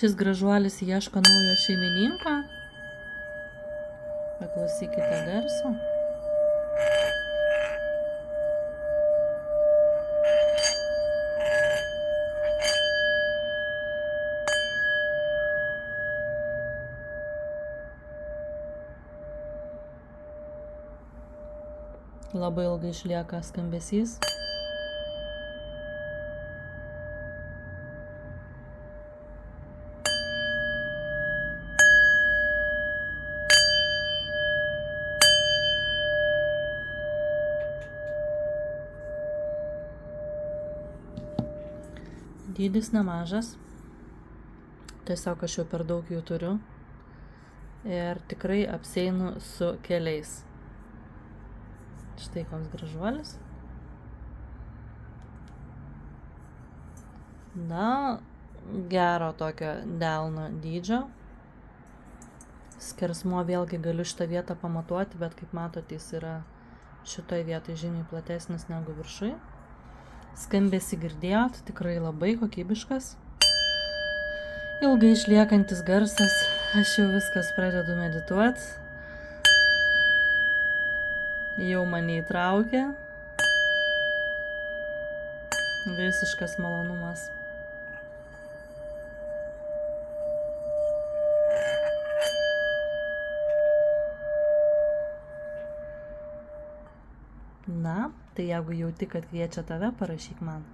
Šis gražuolis ieško naujo šeimininko. Paklausykite garso. Labai ilgai išlieka skambesys. Dydis nemažas. Tiesiog aš jau per daug jų turiu. Ir tikrai apseinu su keliais. Štai koks gražuolis. Na, gero tokio delno dydžio. Skersmuo vėlgi galiu šitą vietą pamatuoti, bet kaip matote, jis yra šitoje vietoje žymiai platesnis negu viršui. Skambesį girdėjot, tikrai labai kokybiškas. Ilgai išliekantis garsas, aš jau viskas pradedu medituoti. Jau mane įtraukė. Visiškas malonumas. Na, tai jeigu jauti, kad kviečia tave, parašyk man.